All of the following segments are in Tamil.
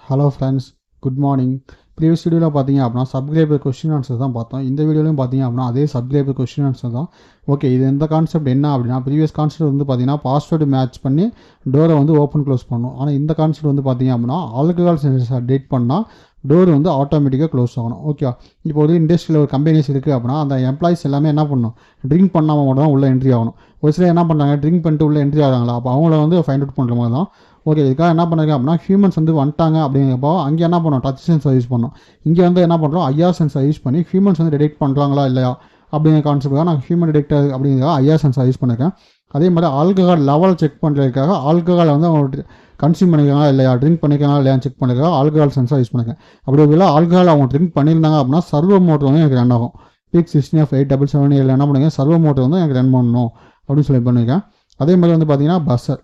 Hello friends, good morning. Previous வீடியோவில் பார்த்தீங்க அப்படின்னா சப்ஸ்கிரைபர் கொஸ்டின் ஆன்சர் தான் பார்த்தோம். இந்த வீடியோலையும் பார்த்தீங்க அப்படின்னா அதே சப்ஸ்கிரைபர் கொஸ்டின் ஆன்சர் தான். ஓகே, இது எந்த கான்செப்ட் என்ன அப்படின்னா, ப்ரீவியஸ் கான்செப்ட் வந்து பார்த்தீங்கன்னா பாஸ்வேர்டு மேட்ச் பண்ணி டோரை வந்து ஓப்பன் க்ளோஸ் பண்ணணும். ஆனால் இந்த கான்செப்ட் வந்து பார்த்தீங்க அப்படின்னா ஆல்கஹால் சென்சர் டேட் பண்ணால் டோர் வந்து ஆட்டோமேட்டிக்காக க்ளோஸ் ஆகணும். ஓகே, இப்போ ஒரு இண்டஸ்ட்ரியில் ஒரு கம்பெனிஸ் இருக்குது அப்படின்னா அந்த எம்ப்ளாயிஸ் எல்லாமே என்ன பண்ணணும், ட்ரிங்க் பண்ணாமல் மட்டும் தான் உள்ளே என்ட்ரி ஆகணும். ஒரு சிலர் என்ன பண்ணுறாங்க, ட்ரிங்க் பண்ணிட்டு உள்ளே என்ட்ரி ஆகிறாங்களா, அப்போ அவங்கள வந்து ஃபைண்ட் அவுட் பண்ணுற மாதிரி தான். ஓகே, இதுக்காக என்ன பண்ணுறாங்க அப்படின்னா ஹியூமன்ஸ் வந்து வந்துட்டாங்க அப்படிங்கிறப்போ அங்கே என்ன பண்ணோம், டச் சென்சார் யூஸ் பண்ணோம். இங்கே வந்து என்ன பண்ணுறோம், ஐஆர் சென்சார் யூஸ் பண்ணி ஹியூமன்ஸ் வந்து டிடெக்ட் பண்ணுறாங்களா இல்லையா அப்படிங்கிற கான்செப்டாக நான் ஹியூமன் டிடெக்டர் அப்படிங்கிறத ஐஆர் சென்சார் யூஸ் பண்ணியிருக்கேன். அதே மாதிரி ஆல்கஹால் லெவல் செக் பண்ணுறதுக்காக ஆல்கஹால் வந்து அவங்க கன்சியூம் பண்ணியிருக்காங்களா இல்லையா, ட்ரிங்க் பண்ணியிருக்காங்களா இல்லையா செக் பண்ணியிருக்காங்க, ஆல்கஹால் சென்சார் யூஸ் பண்ணியிருக்கேன். அப்படி இல்லை ஆல்கஹால் அவங்க ட்ரிங்க் பண்ணியிருந்தாங்க அப்படின்னா சர்வோ மோட்டர் வந்து எனக்கு ரன் ஆகும். PIC 16F877 என்ன பண்ணுங்க, சர்வோ மோட்டர் வந்து எனக்கு ரன் பண்ணணும் அப்படின்னு சொல்லி பண்ணியிருக்கேன். அதே மாதிரி வந்து பார்த்தீங்கன்னா பஸ்ஸர்.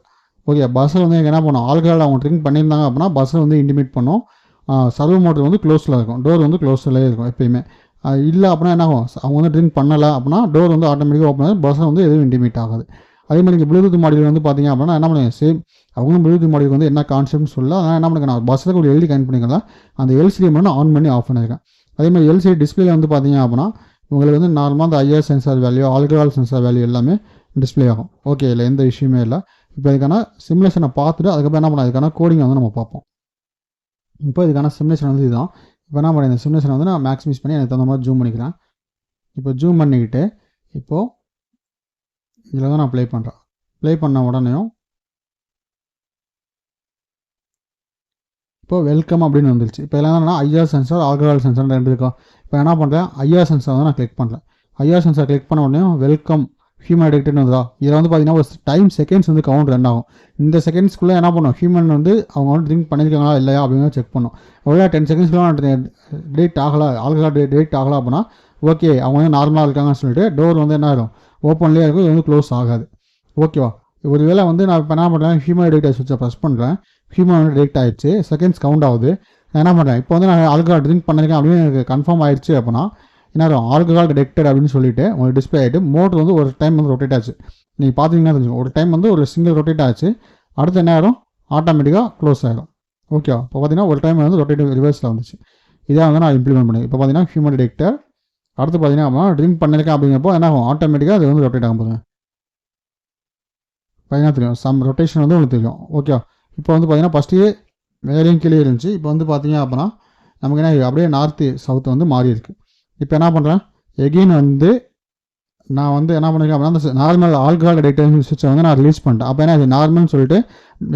ஓகே, பஸ்ஸில் வந்து எனக்கு என்ன பண்ணும், ஆல்கஹால் அவங்க ட்ரிங்க் பண்ணியிருந்தாங்க அப்படின்னா பஸ்ஸில் வந்து இன்டிமேட் பண்ணும். சர்வோ மோட்டர் வந்து க்ளோஸில் இருக்கும், டோர் வந்து க்ளோஸ்லேயே இருக்கும் எப்பயுமே. இல்லை அப்படின்னா என்ன ஆகும், அவங்க வந்து ட்ரிங்க் பண்ணலை அப்படின்னா டோர் வந்து ஆட்டோமேட்டிக்காக ஓப்பன் ஆகுது, பஸ்ஸில் வந்து எதுவும் இன்டிமேட் ஆகாது. அதே மாதிரி இங்கே ப்ளூடூத் மாடியூல் வந்து பார்த்தீங்க அப்படின்னா என்ன பண்ணுங்க, சேம் அவங்களும் ப்ளூடூத் மாடியூல் வந்து என்ன கான்செப்ட்னு சொல்லலாம். அதனால் என்ன பண்ணுங்க, நான் பஸ்ஸில் ஒரு எல்இடி கனெக்ட் பண்ணிக்கலாம், அந்த எல்சிடி மட்டும் ஆன் பண்ணி ஆஃப் பண்ணியிருக்கேன். அதே மாதிரி எல்சிடி டிஸ்பிளே வந்து பார்த்தீங்க அப்படின்னா உங்களுக்கு வந்து நார்மலாக அந்த IR sensor value, alcohol sensor value எல்லாமே டிஸ்பிளே ஆகும். ஓகே, இல்லை எந்த இஷ்யூமே இல்லை. இப்போ இதுக்கான சிமுலேஷனை பார்த்துட்டு அதுக்கப்புறம் என்ன பண்ணலாம், இதுக்கான கோடிங்கை வந்து நம்ம பார்ப்போம். இப்போ இதுக்கான சிமுலேஷன் வந்து இதுதான். இப்போ என்ன பண்ணேன், இந்த சிமுலேஷனை வந்து நான் மேக்ஸிமைஸ் பண்ணி எனக்கு தகுந்த மாதிரி ஜூம் பண்ணிக்கிறேன். இப்போ ஜூம் பண்ணிக்கிட்டு இப்போது இதில் தான் நான் ப்ளே பண்ணுறேன். ப்ளே பண்ண உடனேயும் இப்போ வெல்கம் அப்படின்னு வந்துருச்சு. இப்போ எல்லாம் என்னன்னா ஐஆர் சென்சார், ஆல்கஹால் சென்சார் ரெண்டு இருக்கும். இப்போ என்ன பண்ணுறேன், ஐஆர் சென்சார் வந்து நான் கிளிக் பண்ணுறேன். ஐஆர் சென்சார் கிளிக் பண்ண உடனே வெல்கம் ஹியூமன் டிடெக்டர்னு வந்துதா. இதில் வந்து பார்த்தீங்கன்னா ஒரு டைம் செகண்ட்ஸ் வந்து கவுண்ட் ரன் ஆகும். இந்த செகண்ட்ஸ்க்குள்ளே என்ன பண்ணும், ஹியூமன் வந்து அவங்க வந்து ட்ரிங்க் பண்ணியிருக்காங்களா இல்லையா அப்படிங்கிறத செக் பண்ணும். ஒருவேளை 10 செகண்ட்ஸ்க்குள்ள டேட் ஆகலை, ஆல்கஹால் டேட் ஆகலை அப்படின்னா ஓகே அவங்க வந்து நார்மலாக இருக்காங்கன்னு சொல்லிட்டு டோர் வந்து என்ன ஆகும், ஓப்பன்லேயே இருக்கும், இது வந்து க்ளோஸ் ஆகாது. ஓகேவா. ஒருவேளை வந்து நான் இப்போ என்ன பண்ணுறேன், ஹியூமன் டிடெக்டர் சுவிட்சை ப்ரெஸ் பண்ணுறேன், ஹியூமன் வந்து டிடெக்ட் ஆயிடுச்சு, செகண்ட்ஸ் கவுண்ட் ஆகுது. நான் என்ன பண்ணுறேன், இப்போ வந்து நான் ஆல்கஹால் ட்ரிங்க் பண்ணியிருக்கேன் அப்படின்னு எனக்கு கன்ஃபார்ம் ஆயிடுச்சு அப்படின்னா என்ன ஆகும், ஆல்கஹால் டிடெக்டட் அப்படின்னு சொல்லிட்டு உங்களுக்கு டிஸ்பிளே ஆகிட்டு மோட்டர் வந்து ஒரு டைம் வந்து ரொட்டேட் ஆச்சு. நீங்கள் பார்த்தீங்கன்னா தெரிஞ்சுக்கணும், ஒரு டைம் வந்து ஒரு சிங்கிள் ரொட்டேட் ஆச்சு, அடுத்து என்ன ஆகிடும், ஆட்டோமேட்டிக்காக க்ளோஸ் ஆகிடும். ஓகே, இப்போ பார்த்தீங்கன்னா ஒரு டைம் வந்து ரொட்டேட்டிவ் ரிவர்ஸில் வந்துச்சு. இதாக வந்து நான் இம்ப்ளிமெண்ட் பண்ணேன். இப்போ பார்த்தீங்கன்னா ஹியூமன் டிடெக்டர், அடுத்து பார்த்தீங்கன்னா ட்ரிங்க் பண்ணியிருக்கேன் அப்படிங்கிறப்போ என்ன ஆகும், ஆட்டோமேட்டிக்காக அது வந்து ரொட்டேட் ஆகும். போதுங்க பார்த்தீங்கன்னா தெரியும், சம் ரொட்டேஷன் வந்து உங்களுக்கு தெரியும். ஓகே, இப்போ வந்து பார்த்தீங்கன்னா ஃபஸ்ட்டு வேலையும் கீழே இருந்துச்சு, இப்போ வந்து பார்த்தீங்க அப்படின்னா நமக்கு என்ன அப்படியே நார்த்து சவுத்து வந்து மாறி இருக்குது. இப்போ என்ன பண்ணுறேன், எகெயின் வந்து நான் வந்து என்ன பண்ணிருக்கேன் அப்படின்னா அந்த நார்மல் ஆல்கஹால் டிடெக்டர் சுவிட்சை வந்து நான் ரிலீஸ் பண்ணிட்டேன். அப்போ என்ன, அது நார்மல்னு சொல்லிட்டு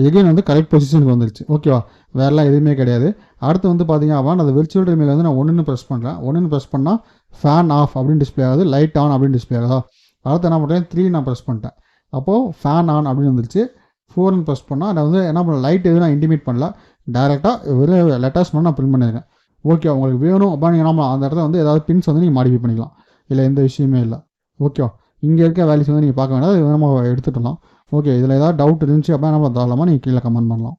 எகெயின் வந்து கரெக்ட் பொசிஷனுக்கு வந்துருச்சு. ஓகேவா, வேறெல்லாம் எதுவுமே கிடையாது. அடுத்து வந்து பார்த்தீங்க அப்படின்னா அந்த விர்ச்சுவல் ரிமேல வந்து நான் 1ன்னு ப்ரெஸ் பண்ணுறேன். 1ன்னு ப்ரெஸ் பண்ணால் ஃபேன் ஆஃப் அப்படின்னு டிஸ்பிளே ஆகுது, லைட் ஆன் அப்படின்னு டிஸ்பிளே ஆகுதா. அடுத்து என்ன பண்ணுறேன், 3 நான் ப்ரெஸ் பண்ணிட்டேன், அப்போது ஃபேன் ஆன் அப்படின்னு வந்துருச்சு. 4ன்னு ப்ரெஸ் பண்ணால் நான் வந்து என்ன பண்ண, லைட் எதுவும் நான் இன்டிமேட் பண்ணல, டேரெக்டாக வெறும் லெட்டர்ஸ் மட்டும் நான் பிரிண்ட் பண்ணியிருக்கேன். ஓகே, உங்களுக்கு வேணும் அப்படின்னு நம்ம அந்த இடத்துல வந்து ஏதாவது பின்ஸ் வந்து நீங்கள் மாடிஃபை பண்ணிக்கலாம், இல்லை எந்த விஷயமே இல்லை. ஓகேவா, இங்கே இருக்க வேல்யூஸ் வந்து நீங்கள் பார்க்க வேண்டாம், இது நம்ம எடுத்துக்கலாம். ஓகே, இதில் ஏதாவது டவுட் இருந்துச்சு அப்படின்னா நம்ம தாராளமாக நீங்கள் கீழே கமெண்ட் பண்ணலாம்.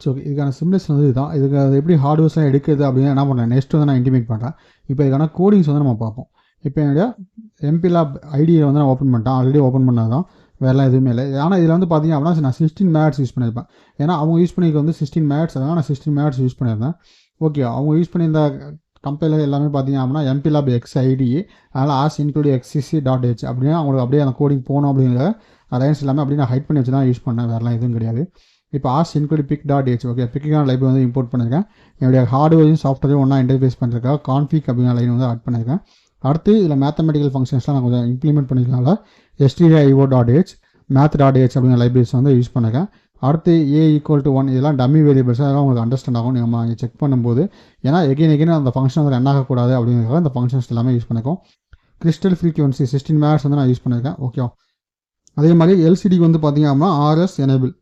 ஸோ இதுக்கான சிமுலேஷன் வந்து இதுதான். இதுக்கு அது எப்படி ஹார்ட்வேர்ஸ்லாம் எடுக்குது அப்படின்னு என்ன பண்ணுறேன், நெக்ஸ்ட் வந்து நான் இன்டிமேட் பண்ணுறேன். இப்போ இதுக்கான கோடிங்ஸ் வந்து நம்ம பார்ப்போம். இப்போ என்னுடைய MPLAB ஐடியை வந்து நான் ஓப்பன் பண்ணிட்டேன், ஆல்ரெடி ஓப்பன் பண்ணது தான், வேறெல்லாம் எதுவுமே இல்லை. ஆனால் இதில் வந்து பார்த்தீங்க அப்படின்னா நான் 16 MHz யூஸ் பண்ணியிருப்பேன். ஏன்னா அவங்க யூஸ் பண்ணிக்க வந்து 16 MHz, அதனால் நான் 16 MHz யூஸ் பண்ணியிருந்தேன். ஓகே, அவங்க யூஸ் பண்ணியிருந்த கம்பெனியில் எல்லாமே பார்த்தீங்க அப்படின்னா MPLAB X ஐடி, அதனால் ஆஸ் இன்க்ளூட் XCC.h அப்படின்னா அவங்களுக்கு அப்படியே அந்த கோடிங் போகணும் அப்படிங்கிற லைன்ஸ் எல்லாமே அப்படி நான் ஹைட் பண்ணி வச்சு தான் யூஸ் பண்ணேன், வேறெல்லாம் எதுவும் கிடையாது. இப்போ ஆஸ் இன்க்ளூட் pic.h, ஓகே, பிக்கான லைப்ரரி வந்து இம்போர்ட் பண்ணியிருக்கேன். என்னுடைய ஹார்ட்வேரையும் சாஃப்ட்வேரையும் ஒன்றா இன்டர்ஃபேஸ் பண்ணுறதுக்காக கான்ஃபிக் அப்படிங்கிற லைன் வந்து ஆட் பண்ணியிருக்கேன். அடுத்து இதில் மேத்தமெட்டிக்கல் ஃபங்க்ஷன்ஸ்லாம் நான் கொஞ்சம் இம்ப்ளிமெண்ட் பண்ணிக்கிறனால stdio.h, math.h அப்படிங்கிற லைப்ரரிஸ் வந்து யூஸ் பண்ணியிருக்கேன். அடுத்து a=1, இதெல்லாம் டம்மி வேரியபிள்ஸ், அதெல்லாம் உங்களுக்கு அண்டர்ஸ்டாண்ட் ஆகும் நீங்கள் செக் பண்ணும்போது. ஏன்னா எகைன் அந்த ஃபங்க்ஷன் வந்து ரன் ஆகக்கூடாது அப்படிங்கிறதுக்காக இந்த ஃபங்க்ஷன்ஸ் எல்லாமே யூஸ் பண்ணியிருக்கோம். கிறிஸ்டல் ஃப்ரீக்வன்சி 16 MHz வந்து நான் யூஸ் பண்ணியிருக்கேன். ஓகே, அதே மாதிரி LCD வந்து பார்த்தீங்க அப்படின்னா RS எனேபிள்,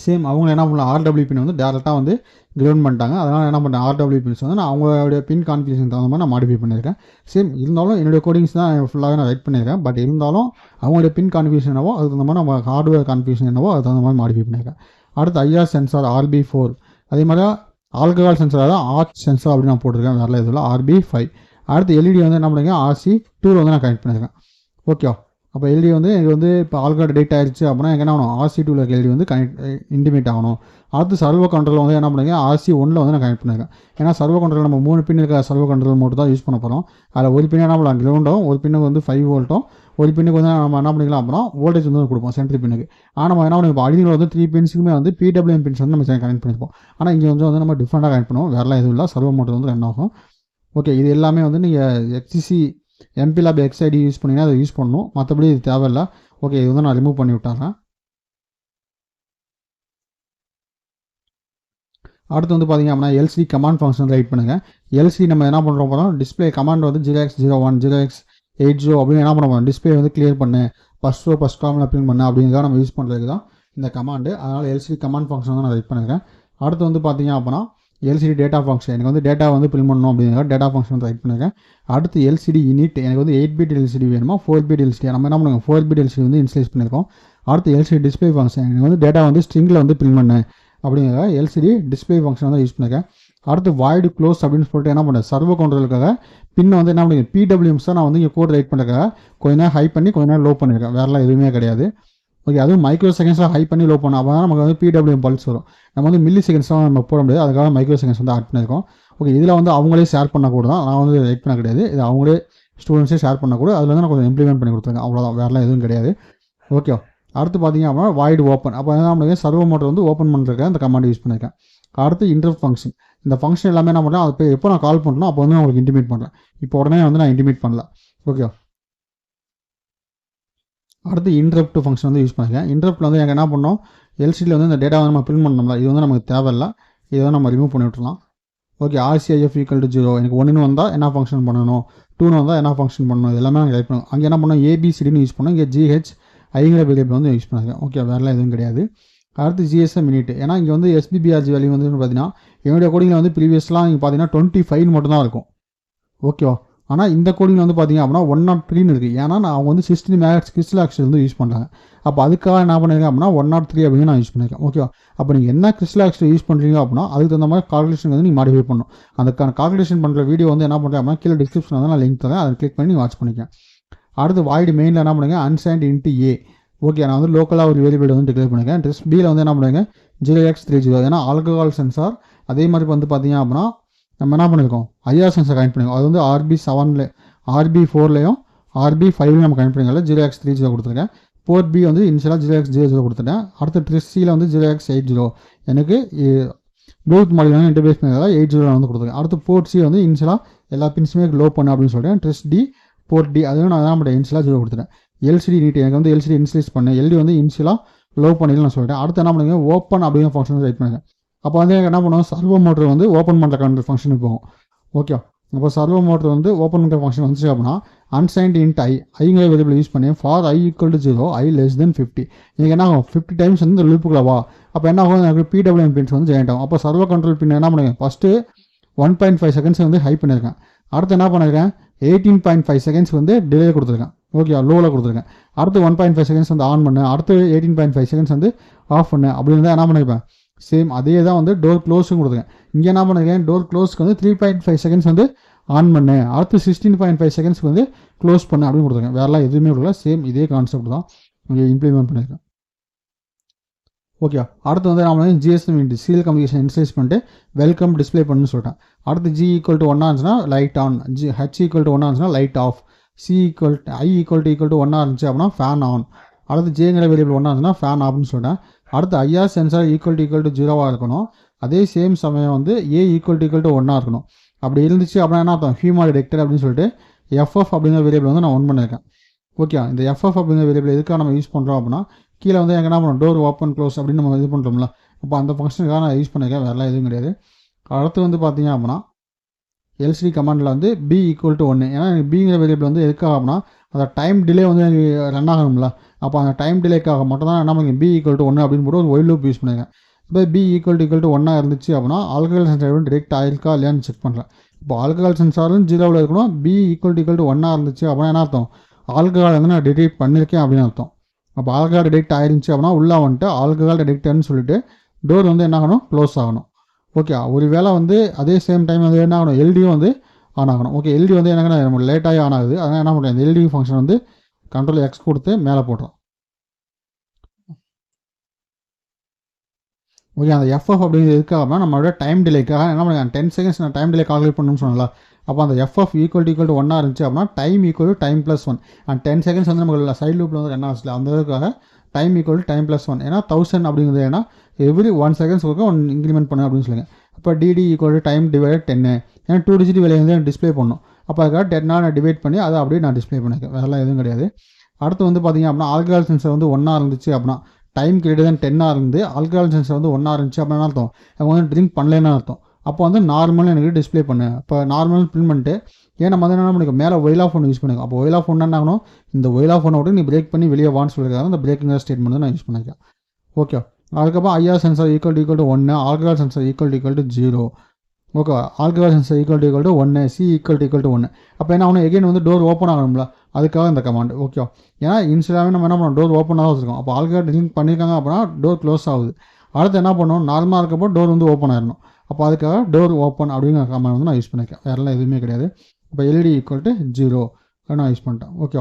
சேம் அவங்க என்ன பண்ணலாம், RW பின் வந்து டேரெக்டாக வந்து கிரவுண்ட் பண்ணிட்டாங்க. அதனால் என்ன பண்ணுறேன், RW பின்ஸ் வந்து நான் அவங்களுடைய பின் கான்ஃபிகரேஷன் தகுந்த மாதிரி நான் மாடிஃபை பண்ணியிருக்கேன். சேம் இருந்தாலும் என்னுடைய கோடிங்ஸ் தான் ஃபுல்லாகவே நான் ரைட் பண்ணியிருக்கேன். பட் இருந்தாலும் அவங்களுடைய பின் கான்ஃபிகரேஷன் என்னவோ அதுக்கு தகுந்த மாதிரி நம்ம ஹார்ட்வேர் கான்ஃபிகரேஷன் என்னவோ அதுக்கு தகுந்த மாதிரி மாடிஃபை பண்ணியிருக்கேன். அடுத்து IR சென்சார் RB4, அதே மாதிரி ஆல்கஹால் சென்சார் தான் ஆர்ச் சென்சார் அப்படின்னு நான் போட்டிருக்கேன், வேறு இதில் RB5. அடுத்து LED வந்து என்ன பண்ணுறீங்க, RC2 வந்து நான் கனெக்ட் பண்ணியிருக்கேன். ஓகே, அப்போ எல்டி வந்து எனக்கு வந்து இப்போ ஆல்கார்டு டேட் ஆயிடுச்சு அப்படின்னா எனக்கு என்ன ஆகணும் RC2 இருக்க எல்டி வந்து இன்டிமேட் ஆகணும். அடுத்து சர்வோ கண்ட்ரோல் வந்து என்ன பண்ணுங்க RC1 வந்து நான் கனெக்ட் பண்ணியிருக்கேன். ஏன்னா சர்வோ கண்ட்ரோல் நம்ம 3 பின் இருக்க சர்வோ கண்ட்ரோல் மட்டும் தான் யூஸ் பண்ண போகிறோம். அதில் ஒரு பின் என்ன பண்ணலாம் கிரவுண்டும், ஒரு பின்னுக்கு வந்து 5 வோல்ட்டும், ஒரு பின்னுக்கு வந்து நம்ம என்ன பண்ணிக்கலாம் அப்படின்னா வோல்டேஜ் வந்து கொடுப்போம் சென்ட்ரி பின்னுக்கு. ஆனால் நம்ம என்ன பண்ணுவோம் அடியில் வந்து 3 பின்ஸுக்குமே வந்து PWM பின்ஸ் வந்து நம்ம கனெக்ட் பண்ணிப்போம். ஆனால் இங்கே வந்து நம்ம டிஃப்ரெண்ட்டாக கனெக்ட் பண்ணுவோம். வேறலாம் எதுவும் இல்லை, சர்வோ மோட்டர் வந்து ரன் ஆகும். ஓகே, இது எல்லாமே வந்து நீங்கள் XCC MPLAB XID யூஸ் பண்ணிங்கன்னா அதை யூஸ் பண்ணணும். மற்றபடி இது தேவையில்லை. ஓகே, இது வந்து நான் ரிமூவ் பண்ணி விட்டுறேன். அடுத்து வந்து பார்த்தீங்க அப்படின்னா LCD கமாண்ட் ஃபங்க்ஷன் ரைட் பண்ணுங்கள். LCD நம்ம என்ன பண்ணுறோம் போகிறோம் டிஸ்பிளே கமாண்ட் வந்து 0x01 0x80 அப்படின்னு என்ன பண்ண போகிறோம் டிஸ்பிளே வந்து கிளியர் பண்ணு, ஃபஸ்ட் ரோ ஃபஸ்ட் காமில் பிரிண்ட் பண்ணு அப்படிங்கிறத நம்ம யூஸ் பண்ணுறதுக்கு தான் இந்த கமாண்டு. அதனால் LCD கமாண்ட் ஃபங்க்ஷன் வந்து நான் ரைட் பண்ணிக்கிறேன். அடுத்து வந்து பார்த்தீங்க அப்படின்னா LCD டேட்டா ஃபங்க்ஷன் எனக்கு வந்து டேட்டா வந்து பிரிண்ட் பண்ணணும் அப்படிங்கிற டேட்டா ஃபங்க்ஷன் ரைட் பண்ணியிருக்கேன். அடுத்து LCD யூனிட் எனக்கு வந்து 8-bit LCD வேணுமா 4-bit LCD நம்ம என்ன பண்ணுவோம் 4-bit LCD வந்து இன்ஸ்டலைஸ் பண்ணியிருக்கோம். அடுத்து LCD டிஸ்பிளே ஃபங்க்ஷன் எனக்கு வந்து டேட்டா வந்து ஸ்ட்ரிங்கில் வந்து பிரிண்ட் பண்ணு அப்படிங்கிற LCD டிஸ்பிளே ஃபங்க்ஷன் வந்து யூஸ் பண்ணியிருக்கேன். அடுத்து வாய்டு க்ளோஸ் அப்படின்னு சொல்லிட்டு என்ன பண்ணேன் சர்வோ கண்ட்ரோலுக்காக பின்ன வந்து என்ன பண்ணுங்க PWMs தான் நான் வந்து இங்கே கோட் ரைட் பண்ணுறதுக்காக கொஞ்ச நேரம் ஹை பண்ணி கொஞ்ச நேரம் லோ பண்ணியிருக்கேன். வேறலாம் எதுவுமே கிடையாது. ஓகே, அதுவும் மைக்ரோ செகண்ட்ஸாக ஹை பண்ணி லோ பண்ணோம். அப்போ தான் நமக்கு வந்து PWM பல்ஸ் வரும். நம்ம வந்து மில்லி செகண்ட்ஸ்லாம் நம்ம போட முடியாது, அதுக்காக மைக்ரோ செகண்ட்ஸ் வந்து ஆட் பண்ணியிருக்கோம். ஓகே, இதில் வந்து அவங்களே ஷேர் பண்ணக்கூட தான், நான் வந்து ரைட் பண்ண கிடையாது. இது அவங்களே ஸ்டூடெண்ட்ஸே ஷேர் பண்ணக்கூட அதில் வந்து நான் கொஞ்சம் இம்ப்ளிமெண்ட் பண்ணி கொடுத்துருக்கேன். அவ்வளோதான், வேறலாம் எதுவும் கிடையாது. ஓகே, அடுத்து பார்த்தீங்க அப்படின்னா வாய்டு ஓப்பன். அப்போ என்ன பண்ணுங்க சர்வோ மோட்டர் வந்து ஓப்பன் பண்ணுறதுக்கு அந்த கமாண்ட் யூஸ் பண்ணியிருக்கேன். அடுத்து இன்டரப்ட் ஃபங்க்ஷன். இந்த ஃபங்க்ஷன் எல்லாமே என்ன பண்ணுறேன் அது எப்போ நான் கால் பண்ணணும் அப்போ வந்து நான் உங்களுக்கு இன்டிமேட் பண்ணுறேன். இப்போ உடனே வந்து நான் இன்டிமேட் பண்ணல. ஓகே, அடுத்து இன்டரப்ட் ஃபங்க்ஷன் வந்து யூஸ் பண்ணிக்கிறேன். இன்டரப்ட்டில் வந்து எனக்கு என்ன பண்ணோம் LCDயில் வந்து இந்த டேட்டா வந்து நம்ம பிரிண்ட் பண்ணோம்ல, இது வந்து நமக்கு தேவையில்லை, இதை வந்து நம்ம ரிமூவ் பண்ணி விட்டுலாம். ஓகே, RCIF = 0 எனக்கு 1ன்னு வந்தால் என்ன ஃபங்க்ஷன் பண்ணணும், 2ன்னு வந்தால் என்ன ஃபங்க்ஷன் பண்ணணும், இது எல்லாமே நாங்கள் ரைட் பண்ணுவோம். அங்கே என்ன பண்ணோம் ABCDன்னு யூஸ் பண்ணோம், இங்கே GHIங்கிற வேரியபிள் வந்து யூஸ் பண்ணிக்கிறேன். ஓகே, வேறலாம் எதுவும் கிடையாது. அடுத்து GSM யூனிட். ஏன்னா இங்கே வந்து SBBRG வேல்யூ வந்து பார்த்தீங்கன்னா என்னுடைய கோடிங்கில் வந்து ப்ரீவியஸ்லாம் இங்கே பார்த்தீங்கன்னா 25 மட்டும் தான் இருக்கும். ஓகேவா, ஆனால் இந்த கோடிங்கில் வந்து பார்த்தீங்க அப்படின்னா 103ன்னு இருக்குது. ஏன்னா நான் அவங்க வந்து 16 MHz கிறிஸ்டல் ஆக்சிஸ் வந்து யூஸ் பண்ணுறாங்க. அப்போ அதுக்காக என்ன பண்ணியிருக்கேன் அப்படின்னா 103 அப்படின்னு நான் யூஸ் பண்ணியிருக்கேன். ஓகேவா, அப்போ நீங்கள் என்ன கிறிஸ்டல் ஆக்சிஸ் யூஸ் பண்ணுறீங்க அப்படின்னா அதுக்கு தகுந்த மாதிரி கால்குலேஷன் வந்து நீங்கள் மாடிஃபை பண்ணணும். அதுக்கான கால்குலேஷன் பண்ணுற வீடியோ வந்து என்ன பண்ணுறேன் அப்படின்னா கீழே டிஸ்கிரிப்ஷனில் வந்து நான் லிங்க் தரேன், அதை கிளிக் பண்ணி வாட்ச் பண்ணிக்கேன். அடுத்து வாய்டு மெயினில் என்ன பண்ணுங்க அன்சைன்ட் இன்ட்டு A. ஓகே, நான் வந்து லோக்கலாக ஒரு வேரியபிள் வந்து டிக்ளேர் பண்ணியிருக்கேன். டெஸ்ட் Bயில் வந்து என்ன பண்ணுங்க 0x30 ஏன்னா ஆல்கஹால் சென்சார். அதே மாதிரி வந்து பார்த்தீங்க அப்படின்னா நம்ம என்ன பண்ணியிருக்கோம் IR சென்சார் கனெக்ட் பண்ணியிருக்கோம். அது வந்து RB7 RB4லையும் RB5லையும் நம்ம கனெக்ட் பண்ணிக்கல 0x30 கொடுத்துருக்கேன். போர்ட் B வந்து இன்ஷியலாக 0x00 கொடுத்துட்டேன். அடுத்து ட்ரிஸ்டியில் வந்து 0x80 எனக்கு ப்ளூடூத் மாடல் வந்து இன்டர்ஃபேஸ் பண்ணிக்கிறதா 80 வந்து கொடுத்துருக்கேன். அடுத்து போர்ட் C வந்து இன்ஷியலாக எல்லா பின்ஸுமே லோ பண்ணு அப்படின்னு சொல்லிட்டேன். ட்ரிஸ்ட் D போர்ட் D அதுவும் நான் என்ன பண்ணுறேன் இன்ஷியலாக 0 கொடுத்துட்டேன். LCD நீட் எனக்கு வந்து LCD இன்ஸ்டலைஸ் பண்ணேன், LD வந்து இன்ஷியலாக லோ பண்ணிடலாம் நான் சொல்லிட்டேன். அடுத்து என்ன பண்ணுங்க ஓப்பன் அப்படிங்கிற ஃபங்க்ஷன் ரைட் பண்ணுங்க. அப்போ வந்து எனக்கு என்ன பண்ணுவோம் சர்வோ மோட்டர் வந்து ஓப்பன் பண்ணுற ஃபங்க்ஷனுக்கு போகும். ஓகே, அப்போ சர்வோ மோட்டர் வந்து ஓப்பன் பண்ணுற ஃபங்க்ஷன் வந்துச்சு அப்படின்னா அன்சைன்ட் இன்ட் ஐங்கிற வேரியபிள் யூஸ் பண்ணி for I = 0 I less than 50 எனக்கு என்ன ஆகும் 50 டைம்ஸ் வந்து லூப்புக்குள்ள வா. அப்போ என்ன ஆகும் எனக்கு PWM பின்ஸ் வந்து ஜாயின் ஆகும். அப்போ சர்வோ கண்ட்ரோல் பின் என்ன பண்ணுங்க ஃபஸ்ட்டு 1.5 செகண்ட்ஸ் வந்து ஹை பண்ணியிருக்கேன். அடுத்து என்ன பண்ணியிருக்கேன் 18.5 செகண்ட்ஸ் வந்து டிலே கொடுத்துருக்கேன். ஓகே, லோவில் கொடுத்துருக்கேன். அடுத்து 1.5 செகண்ட்ஸ் வந்து ஆன் பண்ணு, அடுத்து 18.5 செகண்ட்ஸ் வந்து ஆஃப் பண்ணு அப்படின்னு தான் என்ன பண்ணியிருப்பேன். சேம் அதே தான் வந்து டோர் க்ளோஸும் கொடுத்துருக்கேன். இங்கே என்ன பண்ணியிருக்கேன் டோர் க்ளோஸ்க்கு வந்து 3.5 செகண்ட்ஸ் வந்து ஆன் பண்ணு, அடுத்து 16.5 செகண்ட்ஸ்க்கு வந்து க்ளோஸ் பண்ணு அப்படின்னு கொடுத்துருக்கேன். வேறலாம் எதுவுமே கொடுக்கல, சேம் இதே கான்செப்ட் தான் இங்கே இம்ப்ளிமெண்ட் பண்ணியிருக்கேன். ஓகே, அடுத்து வந்து நம்ம GSM சீரியல் கம்யூனிகேஷன் இன்ஸ்டலைஸ் பண்ணிட்டு வெல்கம் டிஸ்பிளே பண்ணுன்னு சொல்லிட்டேன். அடுத்து G = 1 இருந்துச்சுன்னா லைட் ஆன், H = 1 இருந்துச்சுன்னா லைட் ஆஃப், I = 1 இருந்துச்சு அப்படின்னா ஃபேன் ஆன். அடுத்து Jங்கிற வேரியபிள் 1 இருந்துச்சுன்னா ஃபேன் ஆஃப்னு சொல்லிட்டேன். அடுத்து IR சென்சார் = 0 இருக்கணும். அதே சேம் சமயம் வந்து A = 1 இருக்கணும். அப்படி இருந்துச்சு அப்படின்னா என்ன அர்த்தம் ஹியூமன் டிடெக்டர் அப்படின்னு சொல்லிட்டு FF அப்படிங்கிற வேரியபிள் வந்து நான் 1 பண்ணியிருக்கேன். ஓகே, இந்த FF அப்படிங்கிற வேரியபிள் எதுக்காக நம்ம யூஸ் பண்ணுறோம் அப்படின்னா கீழே வந்து எனக்கு என்ன பண்ணுறோம் டோர் ஓப்பன் க்ளோஸ் அப்படின்னு நம்ம இது பண்ணுறோம்ல, அப்போ அந்த ஃபங்க்ஷனுக்காக நான் யூஸ் பண்ணியிருக்கேன், வேறலாம் எதுவும் கிடையாது. அடுத்து வந்து பார்த்தீங்க அப்படின்னா LCD கமாண்டில் வந்து B = 1 ஏன்னா எனக்கு Bங்கிற வேரியபிள் வந்து எதுக்காக அப்படின்னா அந்த டைம் டிலே வந்து எனக்கு ரன் ஆகணும்ல, அப்போ அந்த டைம் டிலேக்காக மட்டும் தான் என்ன பண்ணுங்க B = 1 அப்படின்னு போட்டு ஒரு ஒயில் லூப் யூஸ் பண்ணியிருக்கேன். இப்போ B = 1 இருந்துச்சு அப்படின்னா ஆல்கஹால் சென்சார் வந்து டிரெக்ட் ஆயிருக்கா இல்லையான்னு செக் பண்ணுறேன். இப்போ ஆல்கஹால் சென்சாரும் 0வில் இருக்கணும். B = 1 இருந்துச்சு அப்படின்னா என்ன அர்த்தம் ஆல்கஹால் வந்து நான் டிடெக்ட் பண்ணியிருக்கேன் அப்படின்னு அர்த்தம். அப்போ ஆல்கஹால் டிடெக்ட் ஆயிருந்துச்சு அப்படின்னா உள்ளே வந்துட்டு ஆல்கஹால் டிடெக்டர்னு சொல்லிட்டு டோர் வந்து என்ன ஆகணும் க்ளோஸ் ஆகணும். ஓகே, ஒரு வேளை வந்து அதே சேம் டைம் வந்து என்ன ஆகணும் LDயும் வந்து ஆன் ஆகணும். ஓகே, LD வந்து எனக்கு லேட்டாகி ஆன் ஆகுது, அதனால் என்ன பண்ணுறேன் இந்த LD ஃபங்க்ஷன் வந்து கண்ட்ரோல் எக்ஸ் கொடுத்து மேலே போடுறோம். ஓகே, அந்த எஃப்எஃப் அப்படிங்கிறது எதுக்காக நம்மளோட டைம் டிலேக்காக என்ன பண்ணுங்க 10 செகண்ட்ஸ் நான் டைம் டிலே கால்குலேட் பண்ணணும்னு சொன்னல. அப்போ அந்த எஃப்எஃப் ஈக்குவல் டு 1 இருந்துச்சு அப்படின்னா time equal to time plus 1 and 10 seconds வந்து நமக்கு சைட் லூப்பில் வந்து ரன் ஆச்சுல அந்த இதுக்காக time equal to time plus 1. ஏன்னா 1000 அப்படிங்கிறது ஏன்னா எவ்ரி 1 செகண்ட்ஸ் கொடுக்க 1 இன்க்ரிமெண்ட் பண்ணு அப்படின்னு சொல்லுங்க. அப்போ DT equal to time divide 10 ஏன்னா 2 டிஜிட் வேலையை வந்து டிஸ்பிளே பண்ணணும். அப்போ அதுக்காக 10 நான் டிவைட் பண்ணி அதை அப்படியே நான் டிஸ்பிளே பண்ணியிருக்கேன், வேறெல்லாம் எதுவும் கிடையாது. அடுத்து வந்து பார்த்தீங்க அப்படின்னா ஆல்கஹால் சென்சர் வந்து 1 இருந்துச்சு அப்படின்னா டைம் கிரேட்டர் தென் 10 இருந்து ஆல்கஹால் சென்சர் வந்து 1 இருந்துச்சு அப்படின்னா அர்த்தம் அவங்க வந்து ட்ரிங்க் பண்ணலன்னு அர்த்தம். அப்போ வந்து நார்மலாக எனக்கு டிஸ்பிளே பண்ணு. இப்போ நார்மல் பிரிண்ட் பண்ணிட்டு ஏன் நம்ம வந்து என்ன பண்ணிக்கோ மேலே ஒயிலா ஃபோன் யூஸ் பண்ணிக்கோ. அப்போ ஒயிலா ஃபோன் என்ன ஆகணும், இந்த ஒயிலா ஃபோனை விட்டு நீ பிரேக் பண்ணி வெளியே வான்னு சொல்லியிருக்காங்க. இந்த பிரேக்கிங் ஸ்டேட்மெண்ட் வந்து நான் யூஸ் பண்ணிக்கிறேன். ஓகே, அதுக்கப்புறம் IR sensor equal to 1, alcohol sensor equal to 0. Okay, alcohol sensor equal to 1, C equal to 1. அப்போ என்ன ஆகணும், எகைன் வந்து டோர் ஓப்பன் ஆகணும்ல, அதுக்காக இந்த கமாண்ட். ஓகே, ஏன்னா இன்ஸ்டாவே நம்ம என்ன பண்ணோம் டோர் ஓப்பனாக தான் வச்சுருக்கோம். அப்போ ஆல்கஹால் ட்ரிங்க் பண்ணியிருக்காங்க அப்படின்னா டோர் க்ளோஸ் ஆகுது. அடுத்து என்ன பண்ணணும், நார்மலாக இருக்கப்போ டோர் வந்து ஓப்பன் ஆகிடணும். அப்போ அதுக்காக டோர் ஓப்பன் அப்படிங்கிற கமாண்ட் வந்து நான் யூஸ் பண்ணியிருக்கேன், வேறெல்லாம் எதுவுமே கிடையாது. இப்போ எல்இடி ஈக்குவல் டு 0 நான் யூஸ் பண்ணிட்டேன். ஓகே,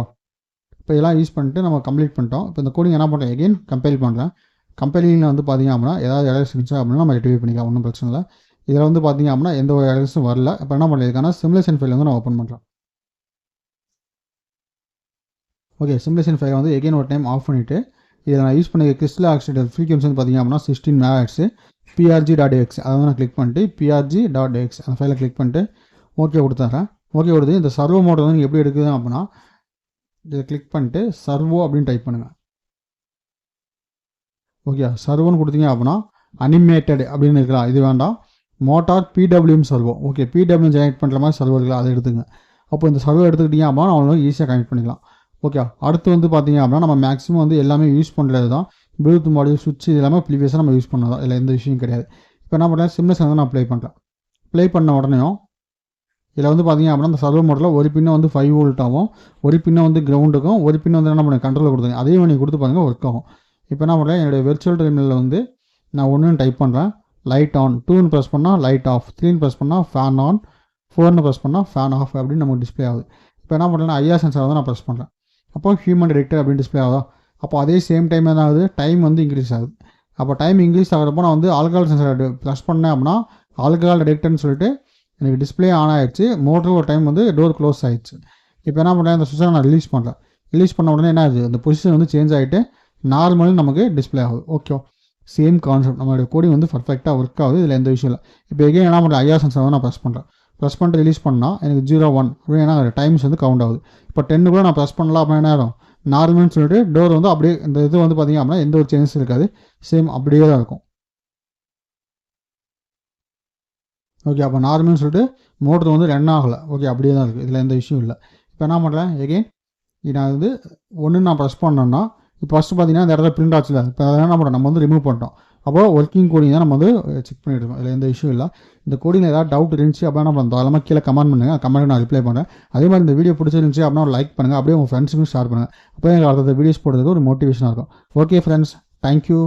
இப்போ இதெல்லாம் யூஸ் பண்ணிட்டு நம்ம கம்ப்ளீட் பண்ணிட்டோம். இப்போ இந்த கோடிங் என்ன பண்ணுறேன், எகைன் கம்பைல் பண்ணுறேன். கம்பெனியில் வந்து பார்த்திங்க அப்படின்னா ஏதாவது எரர்ஸ் இருந்துச்சு அப்படின்னா நம்ம ரெக்டிஃபை பண்ணிக்கலாம், ஒன்றும் பிரச்சனை இல்லை. இதில் வந்து பார்த்திங்க அப்படின்னா எந்த ஒரு எரர்ஸும் வரல. இப்போ என்ன பண்ணியிருக்காங்கன்னா சிமுலேஷன் ஃபைல் வந்து நான் ஓப்பன் பண்ணுறேன். ஓகே, சிமுலேஷன் ஃபைலை வந்து எகைன் ஒரு டைம் ஆஃப் பண்ணிவிட்டு இதில் நான் யூஸ் பண்ணி கிறிஸ்டல் ஆக்சிடென்ட் ஃப்ரீக்வன்சி வந்து பார்த்திங்க அப்படின்னா 16 MHz PRG.x அதை வந்து நான் கிளிக் பண்ணிட்டு PRG.x அந்த ஃபைலை கிளிக் பண்ணிட்டு ஓகே கொடுத்துட்றேன். ஓகே கொடுத்து இந்த சர்வோ மோட் வந்து நீங்கள் எப்படி எடுக்குது அப்படின்னா இதை கிளிக் பண்ணிட்டு சர்வோ அப்படின்னு டைப் பண்ணுங்கள். ஓகே, சர்வோன்னு கொடுத்தீங்க அப்படின்னா அனிமேட்டட் அப்படின்னு இருக்கலாம், இது வேண்டாம். Motor PWM servo. Okay, PWM generate பண்ணுற மாதிரி சர்வோ இருக்கலாம், அதை எடுத்துங்க. அப்போ இந்த சர்வோ எடுத்துக்கிட்டீங்க அப்படின்னா அவங்களுக்கு ஈஸியாக கனெக்ட் பண்ணிக்கலாம். ஓகே, அடுத்து வந்து பார்த்தீங்க அப்படின்னா நம்ம மேக்ஸிமம் வந்து எல்லாமே யூஸ் பண்ணுறது தான் ப்ளூடூத் மாடியூல் சுவிட்ச் இது எல்லாமே ப்ரீவியஸாக நம்ம யூஸ் பண்ணதான், இல்லை எந்த விஷயம் கிடையாது. இப்போ என்ன பண்ணுறேன், சிம்லெஸ் வந்து நான் ப்ளே பண்ணுறேன். ப்ளே பண்ண உடனேயும் இதில் வந்து பார்த்திங்க அப்படின்னா இந்த சர்வோ மோட்டில் ஒரு பின்னை வந்து 5 வோல்ட் ஆகும், ஒரு பின்னை வந்து கிரவுண்டுக்கும், ஒரு பின்னை வந்து என்ன பண்ண கண்ட்ரோலில் கொடுத்துங்க. அதையும் நீங்கள் கொடுத்து பாருங்கள் ஒர்க் ஆகும். இப்போ என்ன பண்ணுறேன், என்னுடைய வெர்ச்சுவல் டெர்மினலில் வந்து நான் 1 டைப் பண்ணுறேன், லைட் ஆன், 2 ப்ரெஸ் பண்ணால் லைட் ஆஃப், 3 ப்ரெஸ் பண்ணால் ஃபேன் ஆன், 4 ப்ரெஸ் பண்ணால் ஃபேன் ஆஃப் அப்படின்னு நமக்கு டிஸ்பிளே ஆகுது. இப்போ என்ன பண்ணுறேன்னா ஐஆர் சென்சார் வந்து நான் ப்ரெஸ் பண்ணுறேன். அப்போ ஹியூமன் டிடெக்டர் அப்படின்னு டிஸ்பிளே ஆகுதா. அப்போ அதே சேம் டைம் என்ன ஆகுது, டைம் வந்து இன்க்ரீஸ் ஆகுது. அப்போ டைம் இன்க்ரீஸ் ஆகிறப்போ நான் வந்து ஆல்கஹால் சென்சார் ப்ரெஸ் பண்ணேன் அப்படின்னா ஆல்கஹால் டிடெக்டர்னு சொல்லிட்டு எனக்கு டிஸ்பிளே ஆன் ஆகிடுச்சு. மோட்டர் ஒரு டைம் வந்து டோர் க்ளோஸ் ஆகிடுச்சு. இப்போ என்ன பண்ணுறேன், இந்த சுவிட்சை நான் ரிலீஸ் பண்ணுறேன். ரிலீஸ் பண்ண உடனே என்ன ஆகுது, அந்த பொசிஷன் வந்து சேஞ்ச் ஆகிட்டு நார்மலி நமக்கு டிஸ்பிளே ஆகுது. ஓகே, சேம் கான்செப்ட், நம்மளுடைய கோடிங் வந்து பர்ஃபெக்டாக ஒர்க் ஆகுது, இதில் எந்த விஷயம் இல்லை. இப்போ எகைன் என்ன பண்ணுறேன், ஐஆர் சென்சார் வந்து நான் ப்ரெஸ் பண்ணுறேன். ப்ரெஸ் பண்ணிட்டு ரிலீஸ் பண்ணால் எனக்கு 0-1 அப்படின்னா டைம்ஸ் வந்து கவுண்ட் ஆகுது. இப்போ 10 கூட நான் ப்ரெஸ் பண்ணலாம் அப்படின்னா என்ன ஆகும், நார்மல்னு சொல்லிட்டு டோர் வந்து அப்படியே இந்த இது வந்து பார்த்திங்க அப்படின்னா எந்த ஒரு சேஞ்சஸ் இருக்காது, சேம் அப்படியே தான் இருக்கும். ஓகே, அப்போ நார்மல்னு சொல்லிட்டு மோட்டர் வந்து ரன் ஆகலை. ஓகே, அப்படியே தான் இருக்குது, இதில் எந்த விஷயம் இல்லை. இப்போ என்ன பண்ணுறேன், எகைன் நான் வந்து ஒன்று நான் ப்ரெஸ் பண்ணேன்னா இப்போ ஃபஸ்ட்டு பார்த்தீங்கன்னா இந்த இடத்துல பிரிண்ட் ஆச்சுல, இப்போ அதெல்லாம் என்ன பண்ணுறோம், நம்ம வந்து ரிமூவ் பண்ணிட்டோம். அப்போ ஒர்க்கிங் கோடிங் தான் நம்ம வந்து செக் பண்ணிட்டு இருக்கோம், இதில் எந்த இஷ்யூ இல்லை. இந்த கோடிங் ஏதாவது டவுட் இருந்துச்சு அப்படின்னா நம்ம தாராளமாக கீழே கமெண்ட் பண்ணுங்கள், கமெண்ட் நான் ரிப்ளை பண்ணுறேன். அதே மாதிரி இந்த வீடியோ பிடிச்சிருந்துச்சு அப்படின்னா ஒரு லைக் பண்ணுங்கள், அப்படியே உங்கள் ஃப்ரெண்ட்ஸுக்கும் ஷேர் பண்ணுங்கள். அப்போ எனக்கு அடுத்த வீடியோஸ் போடுறதுக்கு ஒரு மோட்டிவேஷனாக இருக்கும். Okay friends, thank you.